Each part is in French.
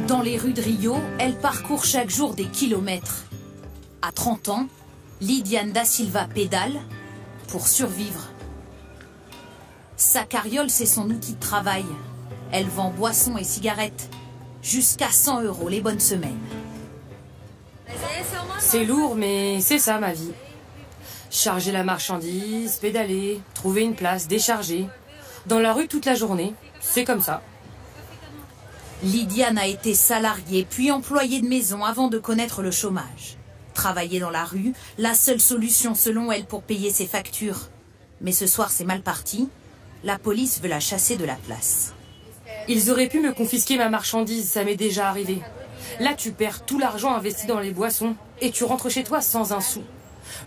Dans les rues de Rio, elle parcourt chaque jour des kilomètres. À 30 ans, Lidiane da Silva pédale pour survivre. Sa carriole, c'est son outil de travail. Elle vend boissons et cigarettes. Jusqu'à 100 € les bonnes semaines. C'est lourd, mais c'est ça ma vie. Charger la marchandise, pédaler, trouver une place, décharger. Dans la rue toute la journée, c'est comme ça. Lidiane a été salariée puis employée de maison avant de connaître le chômage. Travailler dans la rue, la seule solution selon elle pour payer ses factures. Mais ce soir c'est mal parti. La police veut la chasser de la place. Ils auraient pu me confisquer ma marchandise, ça m'est déjà arrivé. Là tu perds tout l'argent investi dans les boissons et tu rentres chez toi sans un sou.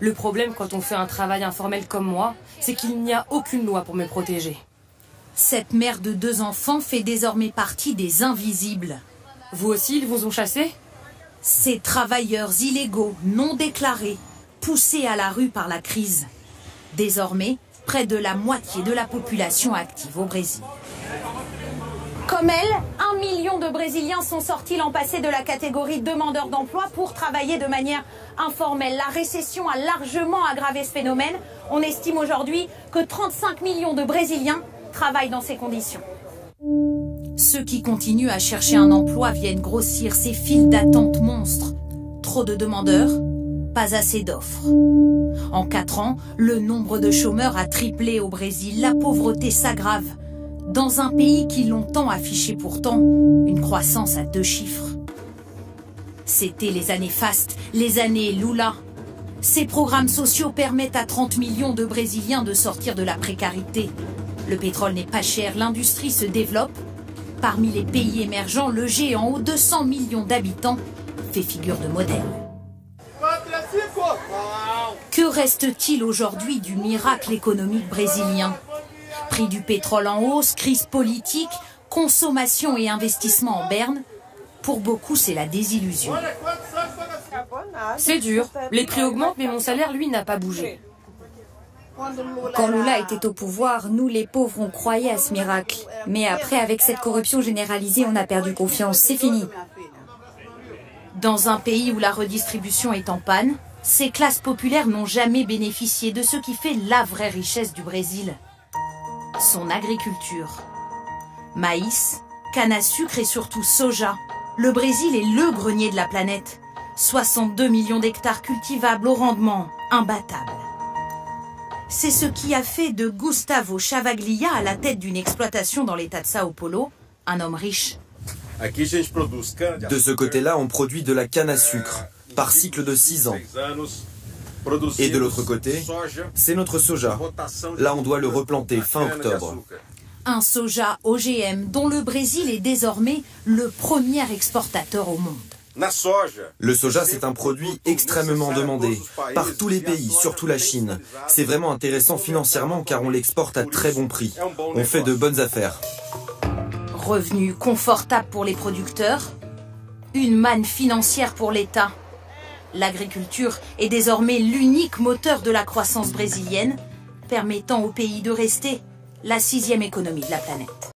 Le problème quand on fait un travail informel comme moi, c'est qu'il n'y a aucune loi pour me protéger. Cette mère de 2 enfants fait désormais partie des invisibles. Vous aussi, ils vous ont chassé ? Ces travailleurs illégaux, non déclarés, poussés à la rue par la crise. Désormais, près de la moitié de la population active au Brésil. Comme elle, 1 million de Brésiliens sont sortis l'an passé de la catégorie demandeurs d'emploi pour travailler de manière informelle. La récession a largement aggravé ce phénomène. On estime aujourd'hui que 35 millions de Brésiliens travaillent dans ces conditions. Ceux qui continuent à chercher un emploi viennent grossir ces files d'attente monstres. Trop de demandeurs, pas assez d'offres. En 4 ans, le nombre de chômeurs a triplé au Brésil. La pauvreté s'aggrave. Dans un pays qui longtemps affichait pourtant une croissance à 2 chiffres. C'était les années fastes, les années Lula. Ces programmes sociaux permettent à 30 millions de Brésiliens de sortir de la précarité. Le pétrole n'est pas cher, l'industrie se développe. Parmi les pays émergents, le géant aux 200 millions d'habitants fait figure de modèle. Que reste-t-il aujourd'hui du miracle économique brésilien ? Prix du pétrole en hausse, crise politique, consommation et investissement en berne. Pour beaucoup, c'est la désillusion. C'est dur. Les prix augmentent, mais mon salaire, lui, n'a pas bougé. Quand Lula était au pouvoir, nous les pauvres, on croyait à ce miracle. Mais après, avec cette corruption généralisée, on a perdu confiance. C'est fini. Dans un pays où la redistribution est en panne, ces classes populaires n'ont jamais bénéficié de ce qui fait la vraie richesse du Brésil. Son agriculture. Maïs, canne à sucre et surtout soja. Le Brésil est le grenier de la planète. 62 millions d'hectares cultivables au rendement imbattable. C'est ce qui a fait de Gustavo Chavaglia à la tête d'une exploitation dans l'état de Sao Paulo, un homme riche. De ce côté-là, on produit de la canne à sucre, par cycle de 6 ans. Et de l'autre côté, c'est notre soja. Là, on doit le replanter fin octobre. Un soja OGM dont le Brésil est désormais le premier exportateur au monde. Le soja, c'est un produit extrêmement demandé par tous les pays, surtout la Chine. C'est vraiment intéressant financièrement car on l'exporte à très bon prix. On fait de bonnes affaires. Revenus confortables pour les producteurs, une manne financière pour l'État. L'agriculture est désormais l'unique moteur de la croissance brésilienne, permettant au pays de rester la 6e économie de la planète.